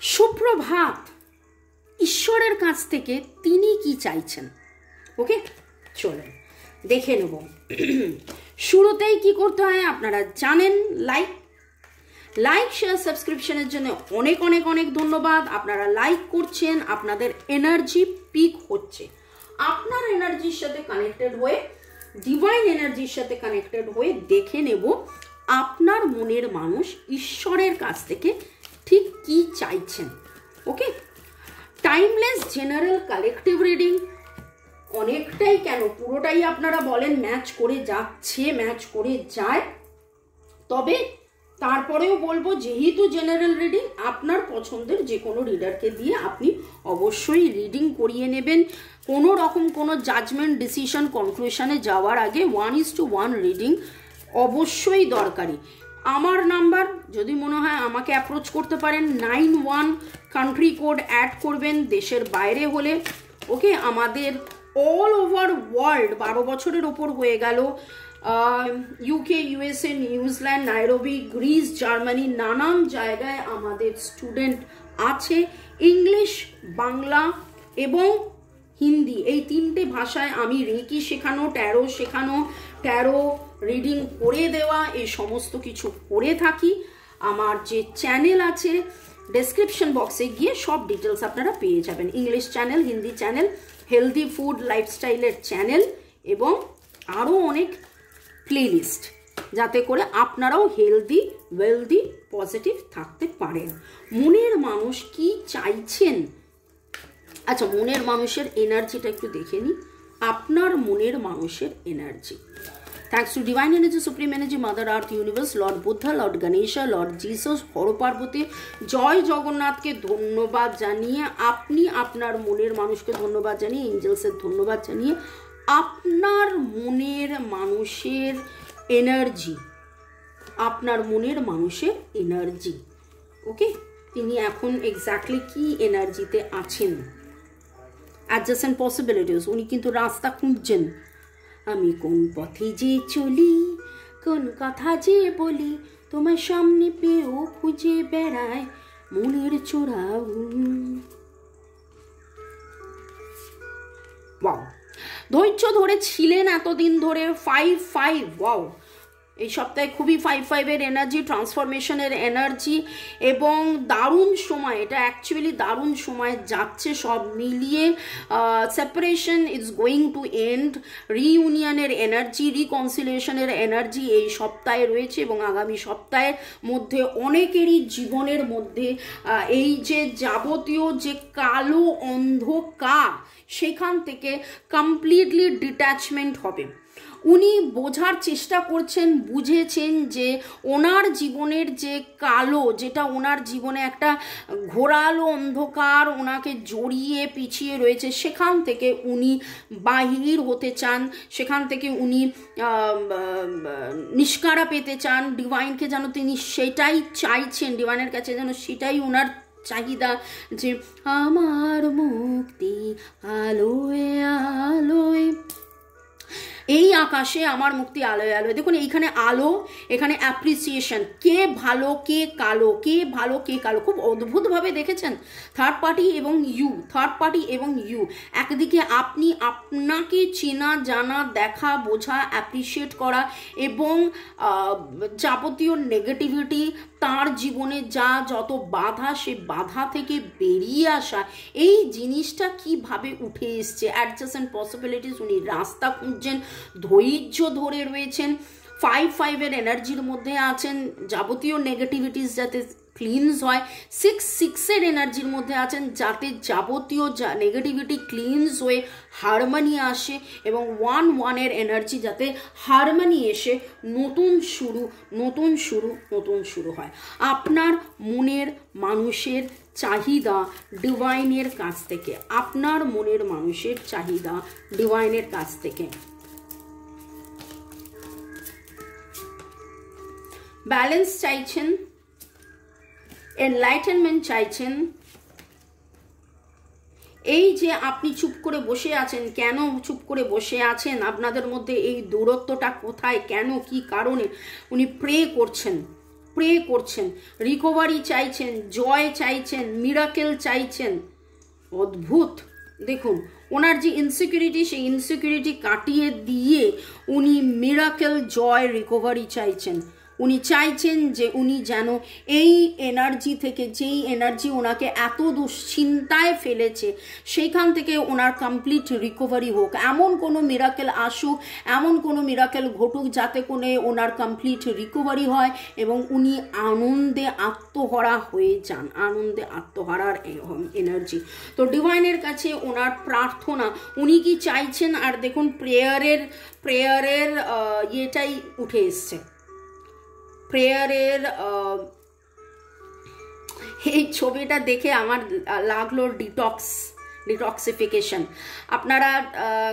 সুপ্রভাত। ঈশ্বরের কাছ থেকে তিনি কি চাইছেন? ওকে, চলেন দেখে নেব। শুরুতেই কি করতে হয় আপনারা জানেন, লাইক শেয়ার সাবস্ক্রিপশনের জন্য অনেক অনেক অনেক ধন্যবাদ। আপনারা লাইক করছেন, আপনাদের এনার্জি পিক হচ্ছে। আপনার এনার্জির সাথে কানেক্টেড হয়ে, ডিভাইন এনার্জির সাথে কানেক্টেড হয়ে দেখে নেব আপনার মনের মানুষ ঈশ্বরের কাছ থেকে ঠিক কি চাইছেন। ওকে, টাইমলেস জেনারেল কালেকটিভ রিডিং, অনেকটাই কেন পুরোটাই আপনারা বলেন ম্যাচ করে যাচ্ছে, ম্যাচ করে যায়। তবে তারপরেও বলবো, যেহেতু জেনারেল রিডিং, আপনার পছন্দের যে কোনো রিডারকে দিয়ে আপনি অবশ্যই রিডিং করিয়ে নেবেন। কোনো রকম কোনো জাজমেন্ট, ডিসিশন, কনক্লুশনে যাওয়ার আগে 1:1 রিডিং অবশ্যই দরকারি। আমার নাম্বার যদি মনে হয় আমাকে অ্যাপ্রোচ করতে পারেন, 91 কান্ট্রি কোড অ্যাড করবেন দেশের বাইরে হলে। ওকে, আমাদের অল ওভার ওয়ার্ল্ড 12 বছরের ওপর হয়ে গেল। UK, USA, New Zealand, Nairobi, Greece, Germany, নানান জায়গায় আমাদের স্টুডেন্ট আছে। ইংলিশ, বাংলা এবং হিন্দি, এই তিনটে ভাষায় আমি রেকি শেখানো, ট্যারো শেখানো, ট্যারো রিডিং করে দেওয়া, এই সমস্ত কিছু করে থাকি। আমার যে চ্যানেল আছে, ডেসক্রিপশন বক্সে গিয়ে সব ডিটেলস আপনারা পেয়ে যাবেন। English channel, Hindi channel, healthy food লাইফস্টাইলের চ্যানেল এবং আরও অনেক প্লেলিস্ট, যাতে করে আপনারাও হেলদি, ওয়েলদি, পজিটিভ থাকতে পারেন। মনের মানুষ কি চাইছেন? আচ্ছা, মনের মানুষের এনার্জিটা একটু দেখে নিই। আপনার মনের মানুষের energy, thanks to divine energy, supreme energy, mother earth, universe, lord Buddha, lord Ganesha, lord Jesus, Har Parvati, জয় জগন্নাথকে ধন্যবাদ জানিয়ে, আপনি আপনার মনের মানুষকে ধন্যবাদ জানিয়ে, এঞ্জেলসের ধন্যবাদ জানিয়ে, আপনার মনের মানুষের এনার্জি, আপনার মনের মানুষের এনার্জি, ওকে, তিনি এখন এক্স্যাক্টলি কি এনার্জিতে আছেন। অ্যাডজাসেন্ট পসিবিলিটিস, উনি কিন্তু রাস্তা খুঁজছেন। আমি কোন পথে যে চলি, কোন কথা যে বলি, তোমার সামনে পেয়েও খুঁজে বেড়ায় মনের চোরা। ওয়াও, ধৈর্য ধরে ছিলেন এতদিন ধরে। 5-5, ওয়াও, এই সপ্তাহে খুবই 5-5-এর এনার্জি, ট্রান্সফরমেশনের এনার্জি এবং দারুণ সময়। এটা অ্যাকচুয়ালি দারুণ সময় যাচ্ছে সব মিলিয়ে। Separation is going to end, রিইউনিয়নের এনার্জি, রিকনসিলিয়েশনের এনার্জি এই সপ্তাহে রয়েছে এবং আগামী সপ্তাহের মধ্যে অনেকেরই জীবনের মধ্যে এই যে যাবতীয় যে কালো অন্ধকার, সেখান থেকে কমপ্লিটলি ডিট্যাচমেন্ট হবে। উনি বোঝার চেষ্টা করছেন, বুঝেছেন যে ওনার জীবনের যে কালো, যেটা ওনার জীবনে একটা ঘোরালো অন্ধকার ওনাকে জড়িয়ে পিছিয়ে রয়েছে, সেখান থেকে উনি বাহির হতে চান, সেখান থেকে উনি নিষ্কারা পেতে চান। ডিভাইনকে যেন তিনি সেটাই চাইছেন, ডিভাইনের কাছে যেন সেটাই ওনার চাহিদা, যে আমার মুক্তি আলোয় আলোয়, এই আকাশে আমার মুক্তি আলোয় আলোয়। দেখুন এইখানে আলো, এখানে অ্যাপ্রিসিয়েশন, কে ভালো কে কালো, কে ভালো কে কালো, খুব অদ্ভুতভাবে দেখেছেন। থার্ড পার্টি এবং ইউ, থার্ড পার্টি এবং ইউ, একদিকে আপনি আপনাকে চেনা জানা, দেখা, বোঝা, অ্যাপ্রিসিয়েট করা এবং যাবতীয় নেগেটিভিটি, তার জীবনে যা যত বাধা, সে বাধা থেকে বেরিয়ে আসা, এই জিনিসটা কিভাবে উঠে এসছে। অ্যাডজাসেন্ট পসিবিলিটিস, উনি রাস্তা খুঁজছেন, ধৈর্য ধরে রয়েছেন। 5-5-এর এনার্জির মধ্যে আছেন, যাবতীয় নেগেটিভিটিস যাতে ক্লিনস হয়। 6-6-এর এনার্জির মধ্যে আছেন, যাতে যাবতীয় নেগেটিভিটি ক্লিনস হয়ে হারমোনি আসে এবং 1-1-এর এনার্জি, যাতে হারমোনি এসে নতুন শুরু নতুন শুরু নতুন শুরু হয়। আপনার মনের মানুষের চাহিদা ডিভাইনের কাছ থেকে, আপনার মনের মানুষের চাহিদা ডিভাইনের কাছ থেকে। ব্যালেন্স চাইছেন, এনলাইটেনমেন্ট চাইছেন। এই যে আপনি চুপ করে বসে আছেন, কেন চুপ করে বসে আছেন, আপনাদের মধ্যে এই দূরত্বটা কোথায়, কেন, কি কারণে, উনি প্রে করছেন। প্রে করছেন, রিকভারি চাইছেন, জয় চাইছেন, মিরাকেল চাইছেন। অদ্ভুত। দেখুন ওনার যে ইনসিকিউরিটি, সেই ইনসিকিউরিটি কাটিয়ে দিয়ে উনি মিরাকেল, জয়, রিকভারি চাইছেন। উনি চাইছেন যে উনি যেন এই এনার্জি থেকে, যেই এনার্জি ওনাকে এত দুশ্চিন্তায় ফেলেছে, সেইখান থেকে ওনার কমপ্লিট রিকভারি হোক। এমন কোনো মিরাকেল আসুক, এমন কোনো মিরাকেল ঘটুক যাতে করে ওনার কমপ্লিট রিকভারি হয় এবং উনি আনন্দে আত্মহারা হয়ে যান, আনন্দে আত্মহারার এনার্জি। তো ডিভাইনের কাছে ওনার প্রার্থনা, উনি কি চাইছেন। আর দেখুন প্রেয়ারের ইয়েটাই উঠে এসছে, প্রেয়ারের এই ছবিটা দেখে আমার লাগলো ডিটক্সিফিকেশন। আপনারা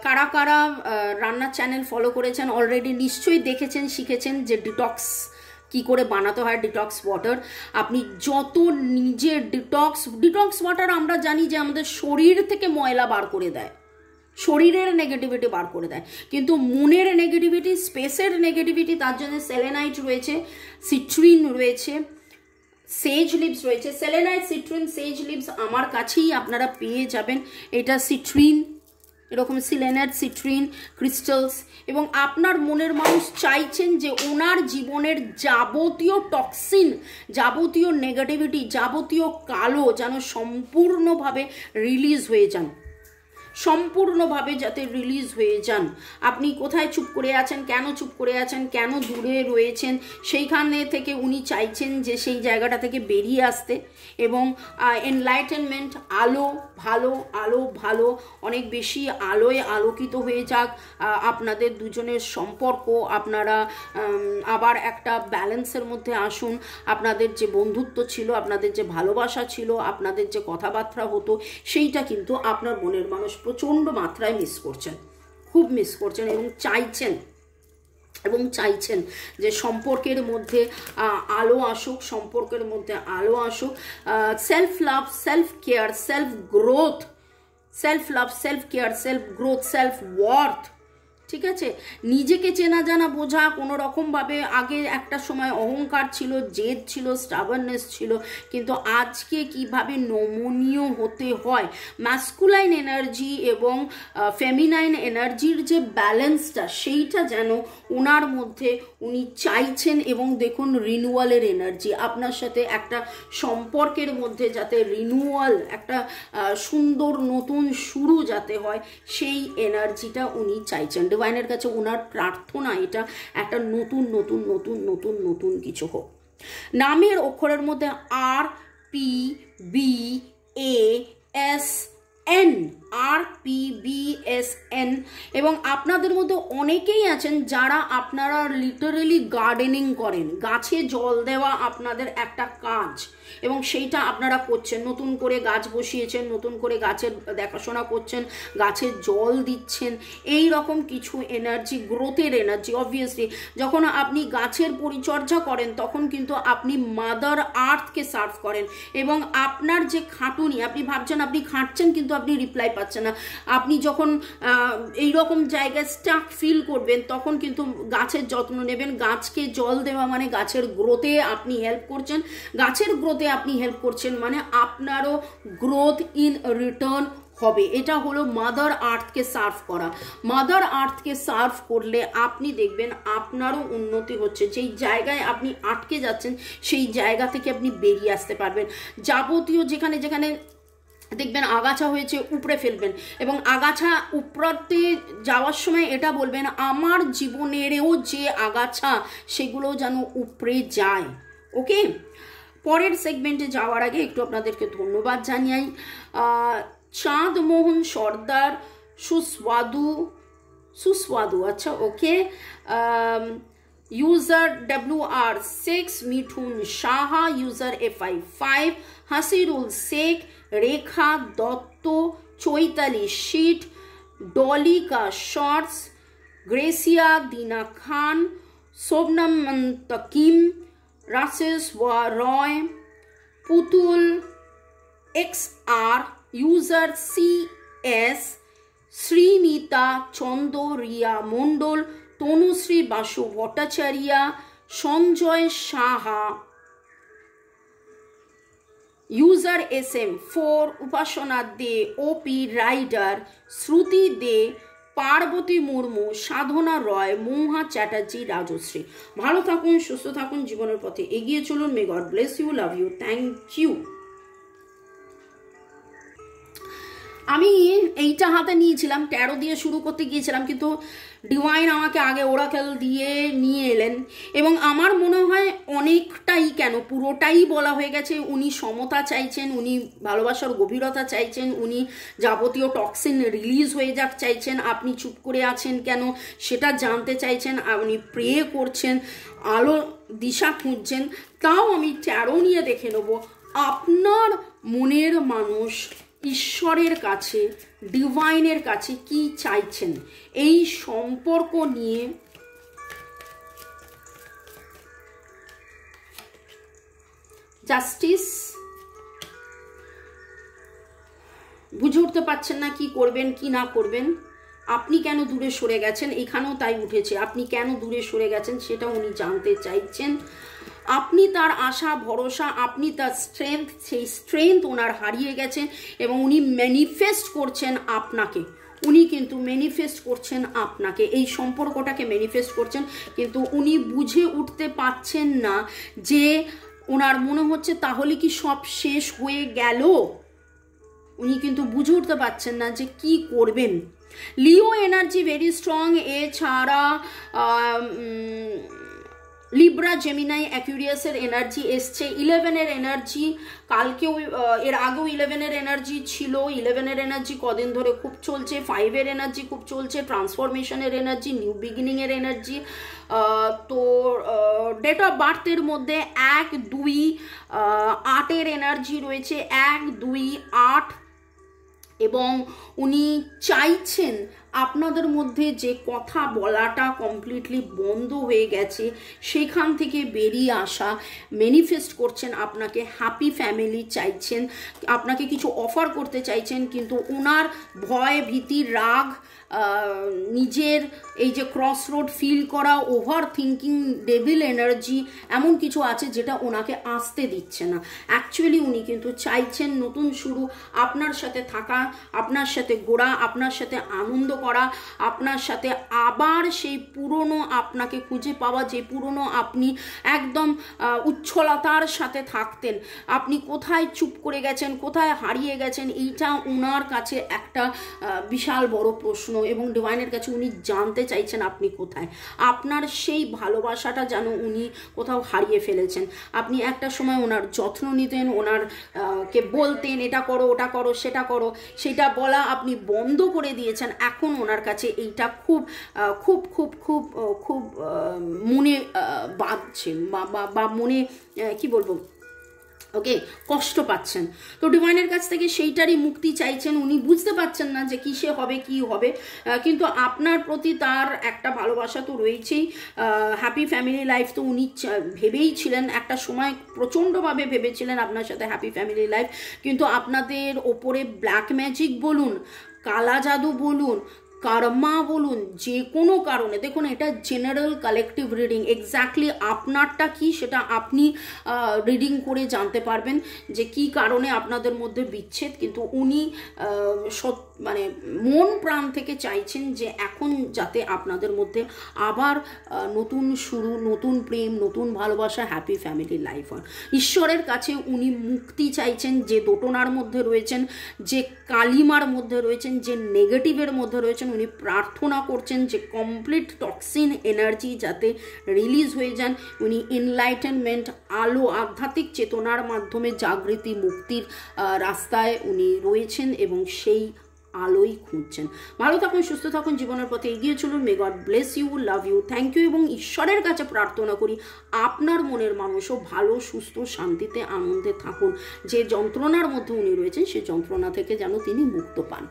কারা কারা রান্নার চ্যানেল ফলো করেছেন অলরেডি নিশ্চয়ই দেখেছেন, শিখেছেন যে ডিটক্স কি করে বানাতে হয়, ডিটক্স ওয়াটার। আপনি যত নিজের ডিটক্স ওয়াটার আমরা জানি যে আমাদের শরীর থেকে ময়লা বার করে দেয়, শরীরের নেগেটিভিটি বার করে দেয়, কিন্তু মনের নেগেটিভিটি, স্পেসের নেগেটিভিটি, তার জন্য সেলেনাইট রয়েছে, সিট্রিন রয়েছে, সেজ লিভস রয়েছে। সেলেনাইট, সিট্রিন, সেজ লিভস আমার কাছেই আপনারা পেয়ে যাবেন। এটা সিট্রিন, এরকম সিলেনাইট, সিট্রিন, ক্রিস্টালস। এবং আপনার মনের মানুষ চাইছেন যে ওনার জীবনের যাবতীয় টক্সিন, যাবতীয় নেগেটিভিটি, যাবতীয় কালো যেন সম্পূর্ণভাবে রিলিজ হয়ে যান, সম্পূর্ণভাবে যাতে রিলিজ হয়ে যান। আপনি কোথায় চুপ করে আছেন, কেন চুপ করে আছেন, কেন দূরে রয়েছেন, সেইখানে থেকে উনি চাইছেন যে সেই জায়গাটা থেকে বেরিয়ে আসতে এবং এনলাইটেনমেন্ট, আলো, ভালো আলো, ভালো অনেক বেশি আলোয় আলোকিত হয়ে যাক আপনাদের দুজনের সম্পর্ক। আপনারা আবার একটা ব্যালেন্সের মধ্যে আসুন। আপনাদের যে বন্ধুত্ব ছিল, আপনাদের যে ভালোবাসা ছিল, আপনাদের যে কথাবার্তা হতো, সেইটা কিন্তু আপনার মনের মানুষ প্রচণ্ড মাত্রায় মিস করছেন, খুব মিস করছেন এবং চাইছেন যে সম্পর্কের মধ্যে আলো আসুক, সম্পর্কের মধ্যে আলো আসুক। Self love, self care, self growth, self love, self care, self growth, self worth, ঠিক আছে। নিজেকে চেনা জানা বোঝা, কোনো রকমভাবে আগে একটা সময় অহংকার ছিল, জেদ ছিল, স্টাবারনেস ছিল, কিন্তু আজকে কিভাবে নমনীয় হতে হয়, ম্যাসকুলাইন এনার্জি এবং ফেমিনাইন এনার্জির যে ব্যালেন্সটা, সেইটা যেন ওনার মধ্যে উনি চাইছেন। এবং দেখুন রিনিউয়ালের এনার্জি, আপনার সাথে একটা সম্পর্কের মধ্যে যাতে রিনিউয়াল, একটা সুন্দর নতুন শুরু যাতে হয়, সেই এনার্জিটা উনি চাইছেন। ডিভাইনের কাছে ওনার প্রার্থনা এটা একটা নতুন নতুন নতুন নতুন নতুন কিছু হোক। নামের অক্ষরের মধ্যে RPBASN, RPBSN। এবং আপনাদের মধ্যে অনেকেই আছেন যারা আপনারা লিটারেলি গার্ডেনিং করেন, গাছে জল দেওয়া আপনাদের একটা কাজ এবং সেইটা আপনারা করছেন। নতুন করে গাছ বসিয়েছেন, নতুন করে গাছের দেখাশোনা করছেন, গাছের জল দিচ্ছেন, এই রকম কিছু এনার্জি, গ্রোথের এনার্জি। অবভিয়াসলি যখন আপনি গাছের পরিচর্যা করেন তখন কিন্তু আপনি মাদার আর্থকে সার্ভ করেন এবং আপনার যে খাটুনি, আপনি ভাবছেন আপনি খাটছেন কিন্তু আপনি রিপ্লাই পাচ্ছেন না। আপনি যখন এইরকম জায়গায় স্টাক ফিল করবেন তখন কিন্তু গাছের যত্ন নেবেন। গাছকে জল দেওয়া মানে গাছের গ্রোথে আপনি হেল্প করছেন, গাছের গ্রোথে আপনি হেল্প করছেন মানে আপনারও গ্রোথ ইন রিটার্ন হবে। এটা হলো মাদার আর্থকে সার্ভ করা। মাদার আর্থকে সার্ভ করলে আপনি দেখবেন আপনারও উন্নতি হচ্ছে। যেই জায়গায় আপনি আটকে যাচ্ছেন সেই জায়গা থেকে আপনি বেরিয়ে আসতে পারবেন। যাবতীয় যেখানে যেখানে দেখবেন আগাছা হয়েছে উপড়ে ফেলবেন এবং আগাছা উপড়াতে যাওয়ার সময় এটা বলবেন আমার জীবনেরও যে আগাছা সেগুলো যেন উপড়ে যায়। ওকে, পরের সেগমেন্টে যাওয়ার আগে একটু আপনাদেরকে ধন্যবাদ জানাই। চাঁদ মোহন সর্দার, সুস্বাদু, আচ্ছা okay, user WR6, Mithun Saha, user FI5, Hasirul Sheikh, Rekha Dutta, Chaitali Sheet, Dolika shorts, Gracia Dina Khan, Shobhanam Montakim, Rases Roy, Putul XR, user CS, Shrimita Chanda, Riya Mondal, Tanushree Basu Bhattacharya, Sanjay Saha, user SM 4, Upasana De, OP rider, Shruti De, Parvati Murmu, Sadhana Roy, Mouha Chatterjee, Rajashree. ভালো থাকুন, সুস্থ থাকুন, জীবনের পথে এগিয়ে চলুন। May God bless you, love you, thank you. আমি এইটা হাতে নিয়েছিলাম, 13 দিয়ে শুরু করতে গিয়েছিলাম, কিন্তু ডিভাইন আমাকে আগে ওরাকেল দিয়ে নিয়ে এলেন এবং আমার মনে হয় অনেকটাই, কেন পুরোটাই বলা হয়ে গেছে। উনি সমতা চাইছেন, উনি ভালোবাসার গভীরতা চাইছেন, উনি যাবতীয় টক্সিন রিলিজ হয়ে যাক চাইছেন। আপনি চুপ করে আছেন কেন সেটা জানতে চাইছেন, উনি প্রে করছেন, আলো দিশা খুঁজছেন। তাও আমি 13 নিয়ে দেখে নেব আপনার মনের মানুষ ঈশ্বরের কাছে, ডিভাইনের কাছে কি চাইছেন এই সম্পর্ক নিয়ে। জাস্টিস, বুঝে উঠতে পারছেন না কি করবেন কি না করবেন। আপনি কেন দূরে সরে গেছেন, এখানেও তাই উঠেছে। আপনি কেন দূরে সরে গেছেন সেটা উনি জানতে চাইছেন। আপনি তার আশা ভরসা, আপনি তার স্ট্রেংথ, সেই স্ট্রেংথ ওনার হারিয়ে গেছে এবং উনি ম্যানিফেস্ট করছেন আপনাকে। উনি কিন্তু ম্যানিফেস্ট করছেন আপনাকে, এই সম্পর্কটাকে ম্যানিফেস্ট করছেন, কিন্তু উনি বুঝে উঠতে পারছেন না যে ওনার মনে হচ্ছে তাহলে কি সব শেষ হয়ে গেল। উনি কিন্তু বুঝে উঠতে পারছেন না যে কি করবেন। লিও এনার্জি ভেরি স্ট্রং। এছাড়া লিব্রা, জেমিনাই, অ্যাকুরিয়াসের এনার্জি এসছে। 11-এর এনার্জি কালকেও, এর আগেও 11-এর এনার্জি ছিল। 11-এর এনার্জি কদিন ধরে খুব চলছে। 5-এর এনার্জি খুব চলছে। ট্রান্সফরমেশনের এনার্জি, নিউ বিগিনিংয়ের এনার্জি। তো ডেট অফ বার্থের মধ্যে 1, 2, 8-এর এনার্জি রয়েছে। 1, 2, 8 এবং উনি চাইছেন আপনাদের মধ্যে যে কথা বলাটা কমপ্লিটলি বন্ধ হয়ে গেছে সেখান থেকে বেরিয়ে আসা। ম্যানিফেস্ট করছেন আপনাকে, হ্যাপি ফ্যামিলি চাইছেন, আপনাকে কিছু অফার করতে চাইছেন, কিন্তু ওনার ভয়, ভীতি, রাগ, নিজের এই যে ক্রস রোড ফিল করা, ওভার থিঙ্কিং, ডেভিল এনার্জি, এমন কিছু আছে যেটা ওনাকে আসতে দিচ্ছে না। অ্যাকচুয়ালি উনি কিন্তু চাইছেন নতুন শুরু, আপনার সাথে থাকা, আপনার সাথে ঘোরা, আপনার সাথে আনন্দ করা, আপনার সাথে আবার সেই পুরনো আপনাকে খুঁজে পাওয়া, যে পুরনো আপনি একদম উচ্ছলতার সাথে থাকতেন। আপনি কোথায় চুপ করে গেছেন, কোথায় হারিয়ে গেছেন, এইটা ওনার কাছে একটা বিশাল বড় প্রশ্ন এবং ডিভাইনের কাছে উনি জানতে চাইছেন আপনি কোথায়। আপনার সেই ভালোবাসাটা যেন উনি কোথাও হারিয়ে ফেলেছেন। আপনি একটা সময় ওনার যত্ন নিতেন, ওনার কে বলতেন এটা করো, ওটা করো, সেটা করো, সেটা বলা আপনি বন্ধ করে দিয়েছেন। এখন ওনার কাছে এইটা খুব খুব খুব খুব খুব মনে বাঁধছে বা মনে কি বলবো, ওকে, কষ্ট পাচ্ছেন। তো ডিভাইনের কাছ থেকে সেইটারই মুক্তি চাইছেন। উনি বুঝতে পারছেন না যে কিসে হবে কি হবে, কিন্তু আপনার প্রতি তার একটা ভালোবাসা তো রয়েছেই। হ্যাপি ফ্যামিলি লাইফ তো উনি ভেবেই ছিলেন, একটা সময় প্রচণ্ডভাবে ভেবেছিলেন আপনার সাথে হ্যাপি ফ্যামিলি লাইফ, কিন্তু আপনাদের ওপরে ব্ল্যাক ম্যাজিক বলুন, কালা জাদু বলুন, কর্মা বলুন, যে কোনো কারণে, দেখুন এটা জেনারেল কালেকটিভ রিডিং, এক্স্যাক্টলি আপনারটা কি সেটা আপনি রিডিং করে জানতে পারবেন যে কি কারণে আপনাদের মধ্যে বিচ্ছেদ। কিন্তু উনি মানে মন প্রাণ থেকে চাইছেন যে এখন যাতে আপনাদের মধ্যে আবার নতুন শুরু, নতুন প্রেম, নতুন ভালোবাসা, হ্যাপি ফ্যামিলি লাইফ হয়। ঈশ্বরের কাছে উনি মুক্তি চাইছেন, যে দোটনার মধ্যে রয়েছেন, যে কালিমার মধ্যে রয়েছেন, যে নেগেটিভের মধ্যে রয়েছেন, উনি প্রার্থনা করছেন যে কমপ্লিট টক্সিন এনার্জি যাতে রিলিজ হয়ে যান। উনি এনলাইটেনমেন্ট, আলো, আধ্যাত্মিক চেতনার মাধ্যমে জাগৃতি, মুক্তির রাস্তায় উনি রয়েছেন এবং সেই আলোই খুঁজছেন। ভালো থাকুন, সুস্থ থাকুন, জীবনের পথে এগিয়ে চলুন। May God bless you, love you, thank you. এবং ঈশ্বরের কাছে প্রার্থনা করি আপনার মনের মানুষও ভালো, সুস্থ, শান্তিতে, আনন্দে থাকুন। যে যন্ত্রণার মধ্যে উনি রয়েছেন সেই যন্ত্রণা থেকে যেন তিনি মুক্ত পান।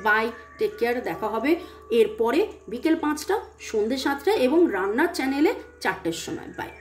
Bye, take care. দেখা হবে এরপরে বিকেল 5টা, সন্ধ্যে 7টা এবং রান্নার চ্যানেলে 4টের সময়। বাই।